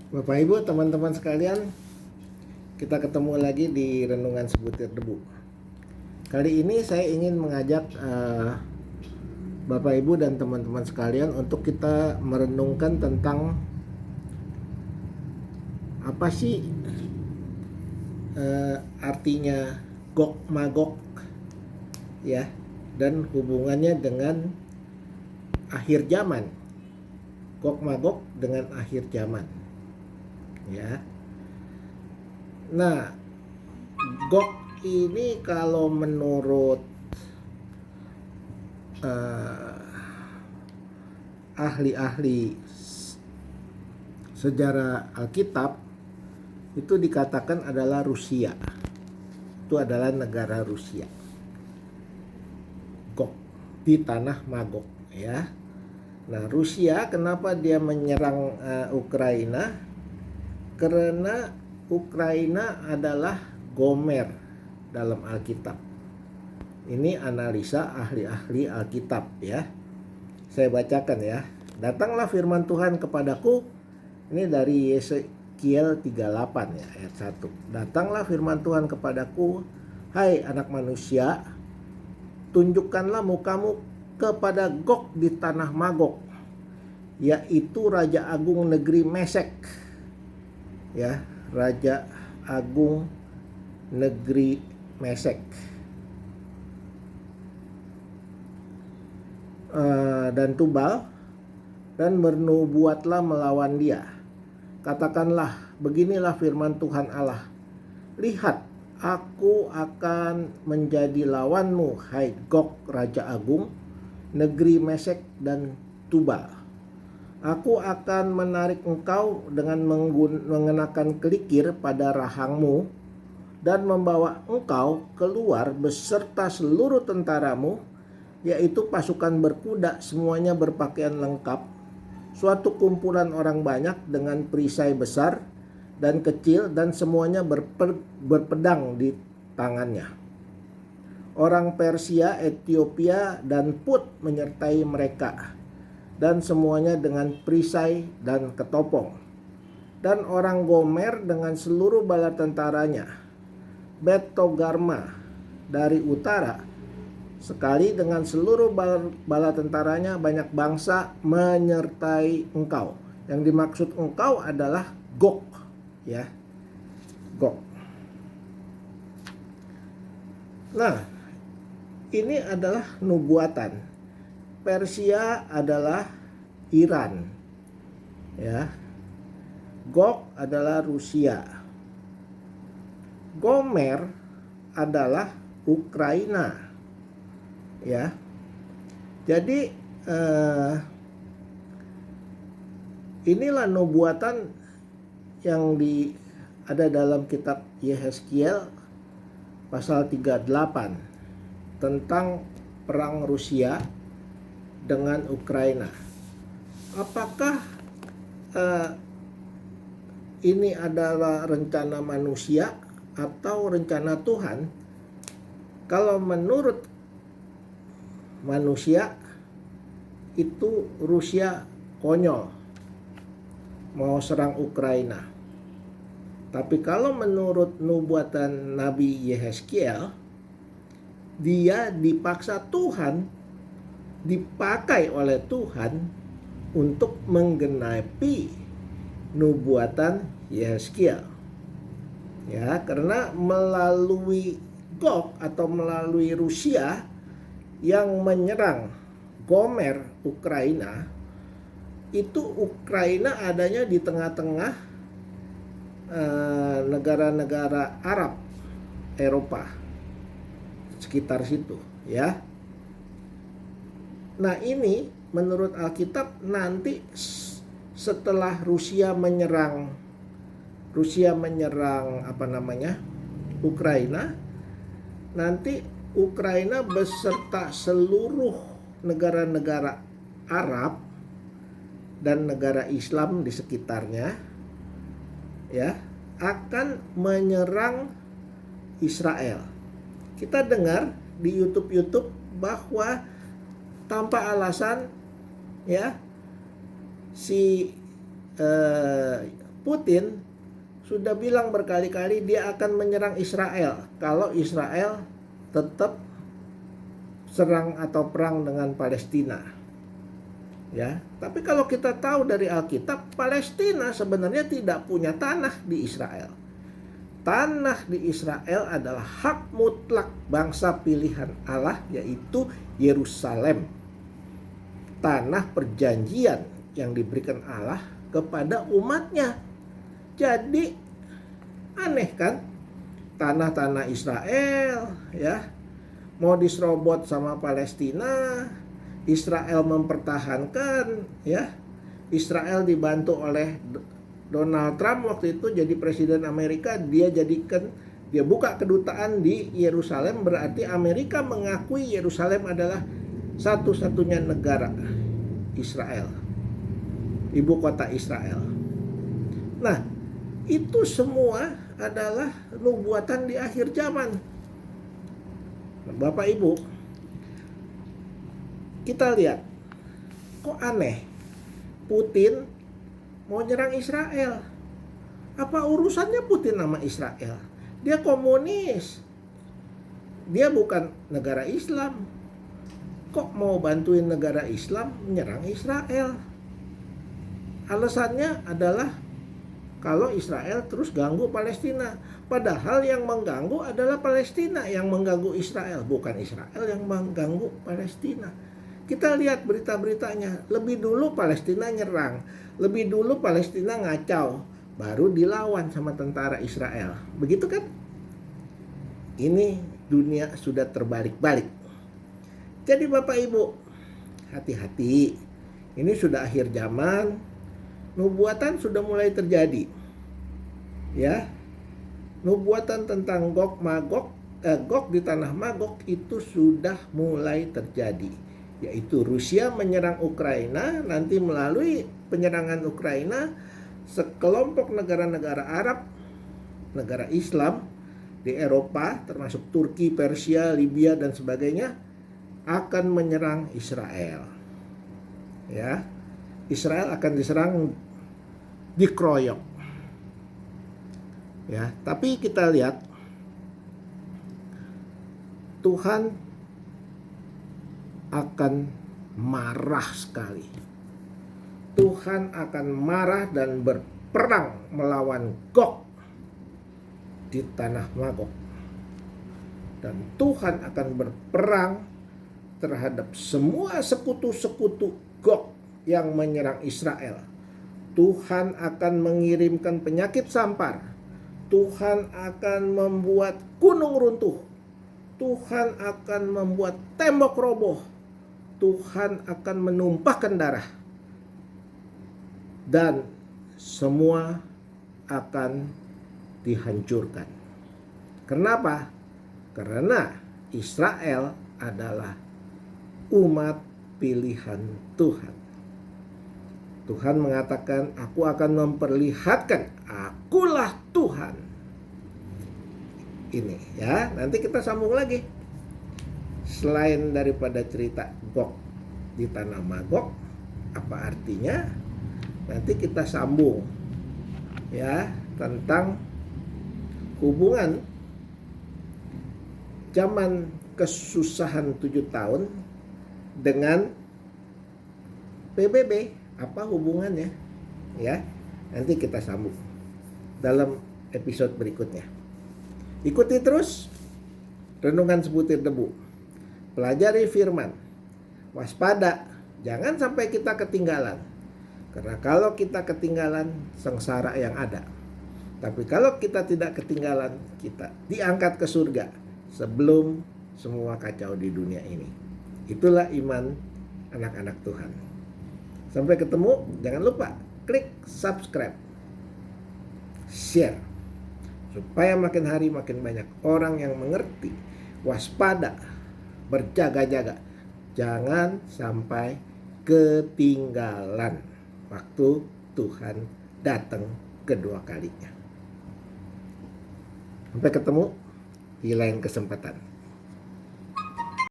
Bapak Ibu, teman-teman sekalian, kita ketemu lagi di Renungan Sebutir Debu. Kali ini saya ingin mengajak Bapak Ibu dan teman-teman sekalian untuk kita merenungkan tentang apa sih artinya Gog Magog, ya, dan hubungannya dengan akhir zaman. Gog Magog dengan akhir zaman, ya. Nah, Gog ini kalau menurut ahli-ahli sejarah Alkitab itu dikatakan adalah Rusia. Itu adalah negara Rusia. Gog di tanah Magog, ya. Nah, Rusia kenapa dia menyerang Ukraina? Karena Ukraina adalah Gomer dalam Alkitab. Ini analisa ahli-ahli Alkitab, ya. Saya bacakan, ya. Datanglah firman Tuhan kepadaku. Ini dari Yeskiel 38, ya, ayat 1. Datanglah firman Tuhan kepadaku, hai anak manusia, tunjukkanlah mukamu kepada Gog di tanah Magog, yaitu Raja Agung negeri Mesek, ya, Raja Agung negeri Mesek. Dan Tubal, dan bernubuatlah melawan dia. Katakanlah, beginilah firman Tuhan Allah, lihat, aku akan menjadi lawanmu, hai Gog Raja Agung negeri Mesek dan Tubal. Aku akan menarik engkau dengan mengenakan kelikir pada rahangmu dan membawa engkau keluar beserta seluruh tentaramu, yaitu pasukan berkuda semuanya berpakaian lengkap, suatu kumpulan orang banyak dengan perisai besar dan kecil dan semuanya berpedang di tangannya. Orang Persia, Ethiopia, dan Put menyertai mereka, dan semuanya dengan perisai dan ketopong. Dan orang Gomer dengan seluruh bala tentaranya, Bet Togarma dari utara, sekali dengan seluruh bala tentaranya, banyak bangsa menyertai engkau. Yang dimaksud engkau adalah Gog, ya, Gog. Nah, ini adalah nubuatan. Persia adalah Iran, ya. Gog adalah Rusia. Gomer adalah Ukraina, ya. Jadi inilah nubuatan yang ada dalam kitab Yeskiel pasal 38 tentang perang Rusia dengan Ukraina. Apakah ini adalah rencana manusia atau rencana Tuhan? Kalau menurut manusia itu Rusia konyol mau serang Ukraina. Tapi kalau menurut nubuatan Nabi Yeskiel, dia dipaksa Tuhan, dipakai oleh Tuhan untuk menggenapi nubuatan Yeskiel, ya, karena melalui Gog atau melalui Rusia yang menyerang Gomer Ukraina, itu Ukraina adanya di tengah-tengah negara-negara Arab, Eropa, sekitar situ, ya. Nah, ini menurut Alkitab nanti setelah Rusia menyerang Ukraina, nanti Ukraina beserta seluruh negara-negara Arab dan negara Islam di sekitarnya, ya, akan menyerang Israel. Kita dengar di YouTube bahwa tanpa alasan, ya, si Putin sudah bilang berkali-kali dia akan menyerang Israel kalau Israel tetap serang atau perang dengan Palestina. Ya, tapi kalau kita tahu dari Alkitab, Palestina sebenarnya tidak punya tanah di Israel. Tanah di Israel adalah hak mutlak bangsa pilihan Allah, yaitu Yerusalem. Tanah perjanjian yang diberikan Allah kepada umatnya. Jadi aneh kan? Tanah-tanah Israel ya mau diserobot sama Palestina. Israel mempertahankan ya. Israel dibantu oleh Donald Trump waktu itu jadi presiden Amerika. Dia buka kedutaan di Yerusalem, berarti Amerika mengakui Yerusalem adalah satu-satunya negara Israel, ibu kota Israel. Nah, itu semua adalah nubuatan di akhir zaman. Bapak Ibu, kita lihat, kok aneh, Putin mau nyerang Israel. Apa urusannya Putin sama Israel? Dia komunis, dia bukan negara Islam. Kok mau bantuin negara Islam menyerang Israel? Alasannya adalah kalau Israel terus ganggu Palestina. Padahal yang mengganggu adalah Palestina yang mengganggu Israel, bukan Israel yang mengganggu Palestina. Kita lihat berita-beritanya. Lebih dulu Palestina nyerang, lebih dulu Palestina ngacau, baru dilawan sama tentara Israel. Begitu kan? Ini dunia sudah terbalik-balik. Jadi Bapak Ibu, hati-hati. Ini sudah akhir zaman. Nubuatan sudah mulai terjadi. Ya. Nubuatan tentang Gog di tanah Magog itu sudah mulai terjadi. Yaitu Rusia menyerang Ukraina, nanti melalui penyerangan Ukraina, sekelompok negara-negara Arab, negara Islam di Eropa, termasuk Turki, Persia, Libya dan sebagainya, akan menyerang Israel. Ya. Israel akan diserang, dikeroyok. Ya, tapi kita lihat Tuhan akan marah sekali. Tuhan akan marah dan berperang melawan Gog di tanah Magog. Dan Tuhan akan berperang terhadap semua sekutu-sekutu Gog yang menyerang Israel. Tuhan akan mengirimkan penyakit sampar. Tuhan akan membuat gunung runtuh. Tuhan akan membuat tembok roboh. Tuhan akan menumpahkan darah. Dan semua akan dihancurkan. Kenapa? Karena Israel adalah umat pilihan Tuhan. Tuhan mengatakan, aku akan memperlihatkan, akulah Tuhan. Ini ya, nanti kita sambung lagi. Selain daripada cerita Gog di tanah Magog, apa artinya? Nanti kita sambung ya tentang hubungan zaman kesusahan 7 tahun dengan PBB. Apa hubungannya? Ya, nanti kita sambung dalam episode berikutnya. Ikuti terus Renungan Sebutir Debu. Pelajari firman. Waspada, jangan sampai kita ketinggalan. Karena kalau kita ketinggalan, sengsara yang ada. Tapi kalau kita tidak ketinggalan, kita diangkat ke surga sebelum semua kacau di dunia ini. Itulah iman anak-anak Tuhan. Sampai ketemu, jangan lupa klik subscribe, share, supaya makin hari makin banyak orang yang mengerti. Waspada, berjaga-jaga, jangan sampai ketinggalan waktu Tuhan datang kedua kalinya. Sampai ketemu di lain kesempatan.